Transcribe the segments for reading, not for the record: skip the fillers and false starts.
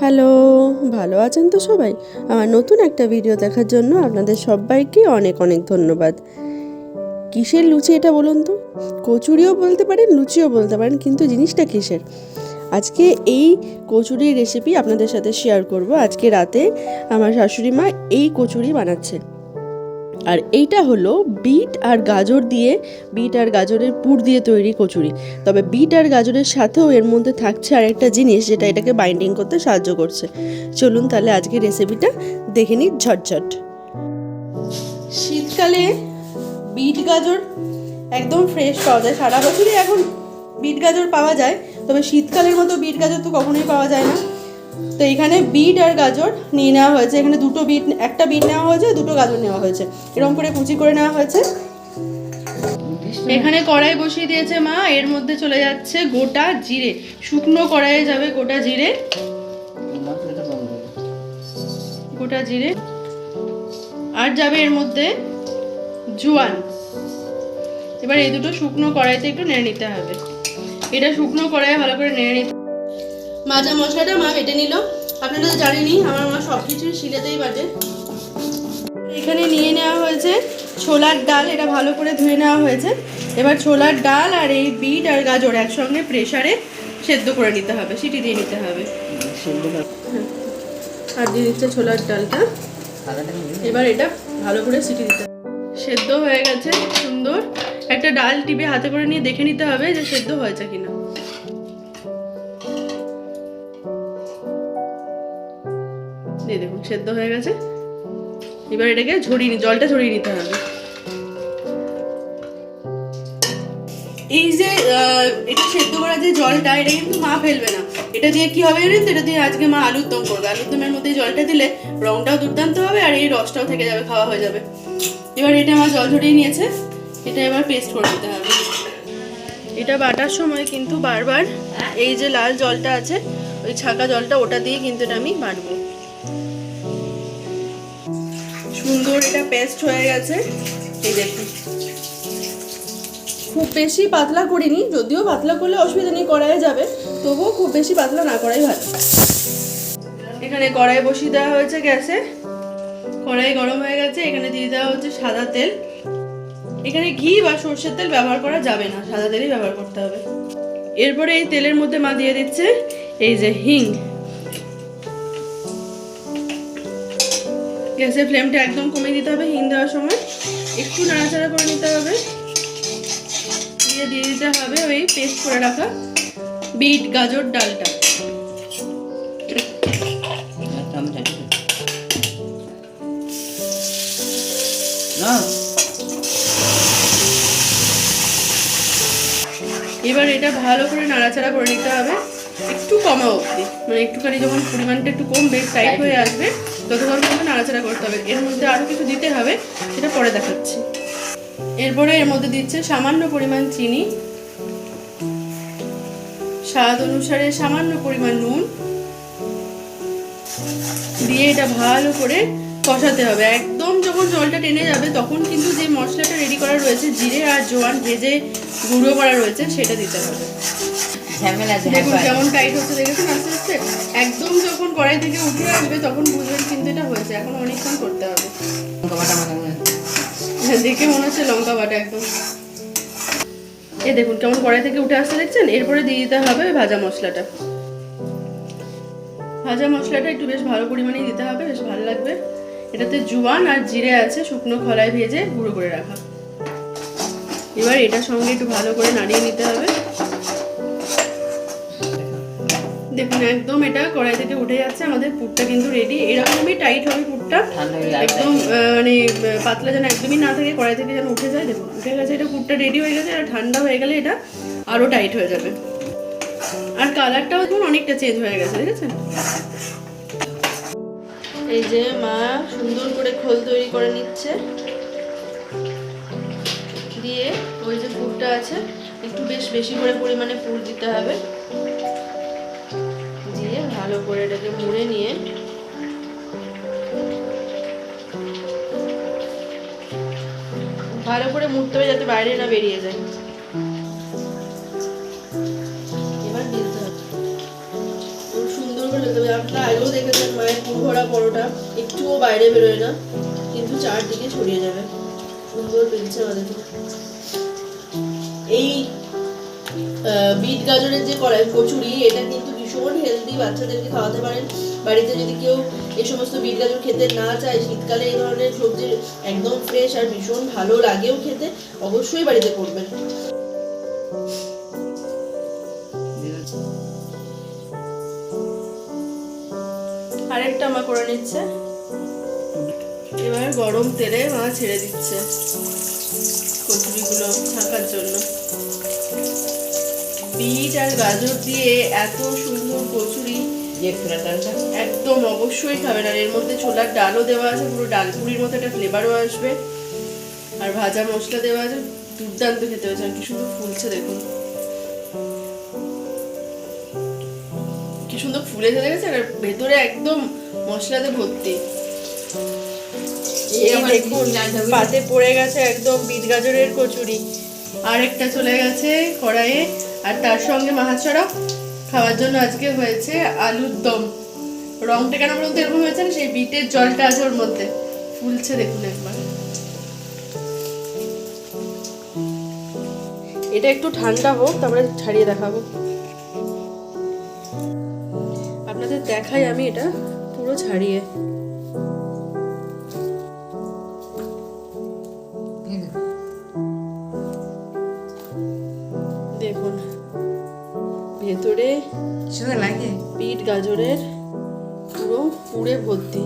Hello, ভালো আছেন তো সবাই? আমার নতুন একটা ভিডিও দেখার জন্য আপনাদের সবাইকে অনেক অনেক ধন্যবাদ। কিসের লুচি এটা বলুন তো? কচুরিও বলতে পারেন, লুচিও বলতে পারেন, কিন্তু জিনিসটা কিসের? আজকে এই কচুরির রেসিপি আপনাদের সাথে শেয়ার করব। আজকে রাতে আমার শাশুড়ি মা এই কচুরি বানাচ্ছে। আর এইটা হলো বিট আর গাজর দিয়ে, বিট আর গাজরের পুর দিয়ে তৈরি কচুরি। তবে বিট আর গাজরের সাথেও এর মধ্যে থাকছে আরেকটা জিনিস যেটা এটাকে বাইন্ডিং করতে সাহায্য করছে। চলুন তাহলে আজকে রেসিপিটা দেখে নিই ঝটঝট। শীতকালে বিট গাজর একদম ফ্রেশ পাওয়া যায়, সারা বছরই এখন বিট গাজর পাওয়া যায়, তবে শীতকালের মতো বিট গাজর তো কখনোই পাওয়া যায় না। তো এখানে বিট আর গাজর নিয়ে নেওয়া হয়েছে। এখানে দুটো বিট, একটা বিট নেওয়া হয়েছে, দুটো গাজর নেওয়া হয়েছে, এরকম করে কুচি করে নেওয়া হয়েছে। এখানে কড়াই বসিয়ে দিয়েছে মা, এর মধ্যে চলে যাচ্ছে গোটা জিরে, শুকনো কড়াইয়ে যাবে গোটা জিরে, গোটা জিরে, আর যাবে এর মধ্যে জোয়ান। এবার এই দুটো শুকনো কড়াইতে একটু নেড়ে নিতে হবে। এটা শুকনো কড়াইয়ে ভালো করে নেড়ে নিতে। ভাজা মশলাটা মা বেটে নিল। আপনারা তো জানেনই আমার মা সব কিছুই শিলেতেই বাটে। এখানে নিয়ে নেওয়া হয়েছে ছোলার ডাল, এটা ভালো করে ধুয়ে নেওয়া হয়েছে। এবার ছোলার ডাল আর এই বিট আর গাজর একসঙ্গে প্রেসারে সেদ্ধ করে নিতে হবে, সিটি দিয়ে নিতে হবে। আর দিয়ে দিচ্ছে ছোলার ডালটা। এবার এটা ভালো করে সিটি দিতে হবে। সেদ্ধ হয়ে গেছে সুন্দর। একটা ডাল টিপে হাতে করে নিয়ে দেখে নিতে হবে যে সেদ্ধ হয়েছে কিনা। এই দেখুন সেদ্ধ হয়ে গেছে। এবার এটাকে জলটা ঝরিয়ে নিতে হবে। এই যে এটা সেদ্ধ করা যে জলটা, এটা কিন্তু মা ফেলবে না। এটা দিয়ে কি হবে জানেন তো? এটা দিয়ে আজকে মা আলুর দম করবে। আলুর দমের মধ্যে জলটা দিলে রংটাও দুর্দান্ত হবে আর এই রসটাও থেকে যাবে, খাওয়া হয়ে যাবে। এবার এটা মা জল ঝরিয়ে নিয়েছে, এটা এবার পেস্ট করে নিতে হবে। এটা বাটার সময় কিন্তু বারবার এই যে লাল জলটা আছে, ওই ছাকা জলটা, ওটা দিয়ে কিন্তু এটা আমি বাটবো। সুন্দর এটা পেস্ট হয়ে গেছে। এই দেখুন, খুব বেশি পাতলা করিনি, যদিও পাতলা করলে অসুবিধা নেই, কড়াইয়ে যাবে, তবুও খুব বেশি পাতলা না করাই ভালো। এখানে কড়াই বসিয়ে দেওয়া হয়েছে গ্যাসে। কড়াই গরম হয়ে গেছে। এখানে দিয়ে দেওয়া হচ্ছে সাদা তেল। এখানে ঘি বা সর্ষের তেল ব্যবহার করা যাবে না, সাদা তেলই ব্যবহার করতে হবে। এরপরে এই তেলের মধ্যে মা দিয়ে দিচ্ছে এই যে হিং। গ্যাসের ফ্লেমটা একদম কমিয়ে দিতে হবে হিং দেওয়ার সময়। একটু নাড়াচাড়া করে নিতে হবে। দিয়ে দিতে হবে ওই পেস্ট করে রাখা বিট গাজর ডালটা। এবার এটা ভালো করে নাড়াচাড়া করে নিতে হবে, একটু কমা অবধি, মানে একটুখানি যখন পরিমাণটা একটু কমবে, টাইট হয়ে আসবে, ততক্ষণ পর্যন্ত নাড়াচাড়া করতে হবে। এর মধ্যে আরও কিছু দিতে হবে, সেটা পরে দেখাচ্ছি। এরপরে এর মধ্যে দিচ্ছে সামান্য পরিমাণ চিনি, স্বাদ অনুসারে সামান্য পরিমাণ নুন দিয়ে এটা ভালো করে কষাতে হবে। একদম যখন জলটা টেনে যাবে তখন কিন্তু যে মশলাটা রেডি করা রয়েছে, জিরে আর জোয়ান ভেজে গুঁড়ো করা রয়েছে, সেটা দিতে হবে। দেখুন কেমন টাইট হচ্ছে, দেখেছেন আস্তে আস্তে। একদম যখন কড়াই থেকে উঠে আসবে তখন বুঝবেন কিন্তু এটা হয়েছে। এখন অনেকক্ষণ করতে হবে। দেখে মনে হচ্ছে লঙ্কা বাটা একদম। এই দেখুন কেমন কড়াই থেকে উঠে আসতে, দেখছেন? এরপরে দিয়ে দিতে হবে ভাজা মশলাটা। ভাজা মশলাটা একটু বেশ ভালো পরিমাণেই দিতে হবে, বেশ ভালো লাগবে। এটাতে জোয়ান আর জিরে আছে, শুকনো খোলায় ভেজে গুঁড়ো করে রাখা। এবার এটার সঙ্গে একটু ভালো করে নাড়িয়ে নিতে হবে। দেখুন একদম এটা কড়াই থেকে উঠে যাচ্ছে। আমাদের পুরটা কিন্তু রেডি। এরকমই টাইট হবে পুরটা, একদম মানে পাতলা যেন একদমই না থাকে, কড়াই থেকে যেন উঠে যায়। দেখুন উঠে গেছে, এটা পুরটা রেডি হয়ে গেছে। আর ঠান্ডা হয়ে গেলে এটা আরও টাইট হয়ে যাবে। আর কালারটাও দেখুন অনেকটা চেঞ্জ হয়ে গেছে, দেখেছেন? এই যে মা সুন্দর করে খোল তৈরি করে নিচ্ছে, দিয়ে ওই যে পুরটা আছে, একটু বেশ বেশি করে পরিমাণে পুর দিতে হবে। দিয়ে ভালো করে এটাকে মুড়ে নিয়ে ভালো করে মুড়তে হবে যাতে বাইরে না বেরিয়ে যায়। এবার দিতে হবে সুন্দর করে আপনারা আগেও দেখেছেন মায়ের পুরভরা পরোটা, একটুও বাইরে বেরোয় না, কিন্তু চারদিকে ছড়িয়ে যাবে। সুন্দর বেলছে আমাদের। এই বিট গাজরের যে কচুরি, এটা কিন্তু ভীষণ হেলদি, বাচ্চাদেরকে খাওয়াতে পারেন। বাড়িতে যদি কেউ এই সমস্ত বিট গাজর খেতে না চায়, শীতকালে এই ধরনের সবজি একদম ফ্রেশ আর ভীষণ ভালো লাগেও খেতে, অবশ্যই বাড়িতে করবেন। আরেকটা মা করে নিচ্ছে। এবার গরম তেলে মা ছেড়ে দিচ্ছে কচুরিগুলো ছাঁকার জন্য। বিট আর গাজর দিয়ে এত সুন্দর কচুরি একদম অবশ্যই খাবেন। আর এর মধ্যে ছোলার ডালও দেওয়া আছে, পুরো ডালপুরির মতো একটা ফ্লেভারও আসবে, আর ভাজা মশলা দেওয়া আছে, দুর্দান্ত খেতে হয়েছে। আর কি সুন্দর ফুলছে দেখুন, কি সুন্দর ফুলেছে দেখেছেন, আর ভেতরে একদম মশলাতে ভর্তি। দেখুন পাতে পড়ে গেছে একদম বিট গাজরের কচুরি, আর একটা চলে গেছে কড়াইয়ে। আর তার সঙ্গে মাহাছড়া খাওয়ার জন্য আজকে হয়েছে আলুর দম। রংটা কেন বলুন তো এরকম হয়েছে, সেই বিটের জলটা আছে ওর মধ্যে, ফুলছে দেখুন একবার। এটা একটু ঠান্ডা হোক, তারপরে ছাড়িয়ে দেখাবো আপনাদের। দেখাই আমি এটা পুরো ছাড়িয়ে। দেখুন ভেতরে বিট গাজরের পুরো পুরে ভর্তি।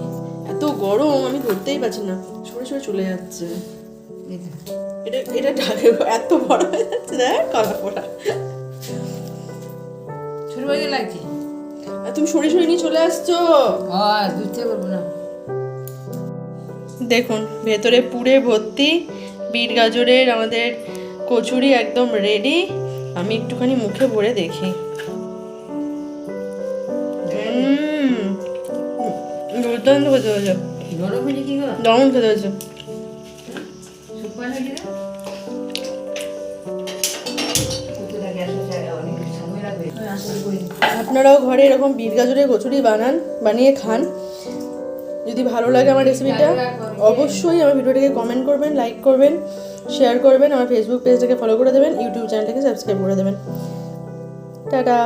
এত গরম আমি ধরতেই পারছি না, সরে সরে চলে যাচ্ছে। এটা এটা ঢাকে এত বড় হয়ে যাচ্ছে না, কলা পোড়া ছোট হয়ে লাগছে। আর তুমি সরে সরে নিয়ে চলে আসছো। বুঝতে পারবো না। দেখুন ভেতরে পুরে ভর্তি বিট গাজরের আমাদের কচুরি একদম রেডি। আমি একটুখানি মুখে ভরে দেখি। দুর্দান্ত খেতে হয়েছে, দারুণ খেতে হয়েছে। আপনারাও ঘরে এরকম বিট গাজরের কচুরি বানিয়ে খান। যদি ভালো লাগে আমার রেসিপিটা, অবশ্যই আমার ভিডিওটাকে কমেন্ট করবেন, লাইক করবেন, শেয়ার করবেন, আমার ফেসবুক পেজটাকে ফলো করে দেবেন, ইউটিউব চ্যানেলটাকে সাবস্ক্রাইব করে দেবেন। টাটা।